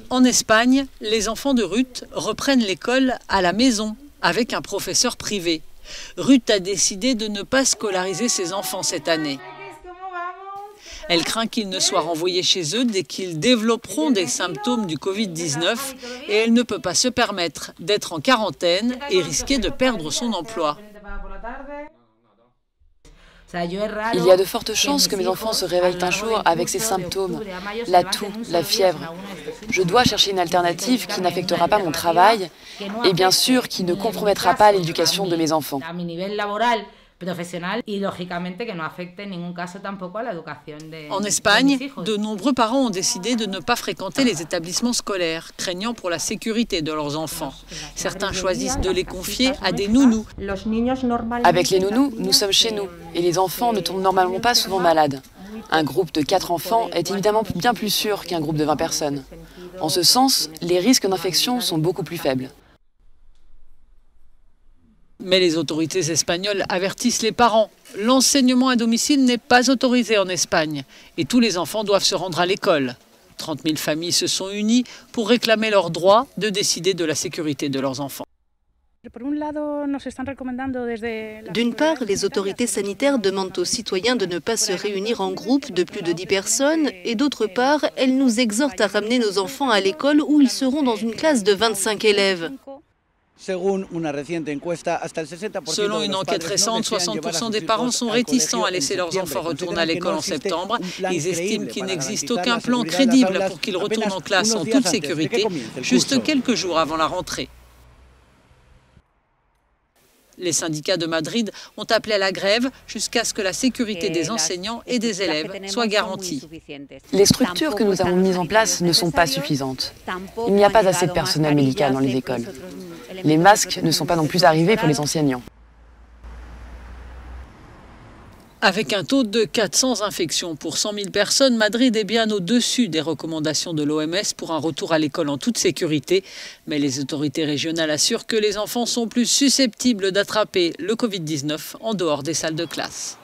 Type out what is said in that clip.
En Espagne, les enfants de Ruth reprennent l'école à la maison avec un professeur privé. Ruth a décidé de ne pas scolariser ses enfants cette année. Elle craint qu'ils ne soient renvoyés chez eux dès qu'ils développeront des symptômes du Covid-19 et elle ne peut pas se permettre d'être en quarantaine et risquer de perdre son emploi. Il y a de fortes chances que mes enfants se réveillent un jour avec ces symptômes, la toux, la fièvre. Je dois chercher une alternative qui n'affectera pas mon travail et bien sûr qui ne compromettra pas l'éducation de mes enfants. En Espagne, de nombreux parents ont décidé de ne pas fréquenter les établissements scolaires, craignant pour la sécurité de leurs enfants. Certains choisissent de les confier à des nounous. Avec les nounous, nous sommes chez nous et les enfants ne tombent normalement pas souvent malades. Un groupe de 4 enfants est évidemment bien plus sûr qu'un groupe de 20 personnes. En ce sens, les risques d'infection sont beaucoup plus faibles. Mais les autorités espagnoles avertissent les parents. L'enseignement à domicile n'est pas autorisé en Espagne et tous les enfants doivent se rendre à l'école. 30 000 familles se sont unies pour réclamer leur droit de décider de la sécurité de leurs enfants. D'une part, les autorités sanitaires demandent aux citoyens de ne pas se réunir en groupe de plus de 10 personnes et d'autre part, elles nous exhortent à ramener nos enfants à l'école où ils seront dans une classe de 25 élèves. Selon une enquête récente, 60% des parents sont réticents à laisser leurs enfants retourner à l'école en septembre. Ils estiment qu'il n'existe aucun plan crédible pour qu'ils retournent en classe en toute sécurité, juste quelques jours avant la rentrée. Les syndicats de Madrid ont appelé à la grève jusqu'à ce que la sécurité des enseignants et des élèves soit garantie. Les structures que nous avons mises en place ne sont pas suffisantes. Il n'y a pas assez de personnel médical dans les écoles. Les masques ne sont pas non plus arrivés pour les enseignants. Avec un taux de 400 infections pour 100 000 personnes, Madrid est bien au-dessus des recommandations de l'OMS pour un retour à l'école en toute sécurité. Mais les autorités régionales assurent que les enfants sont plus susceptibles d'attraper le Covid-19 en dehors des salles de classe.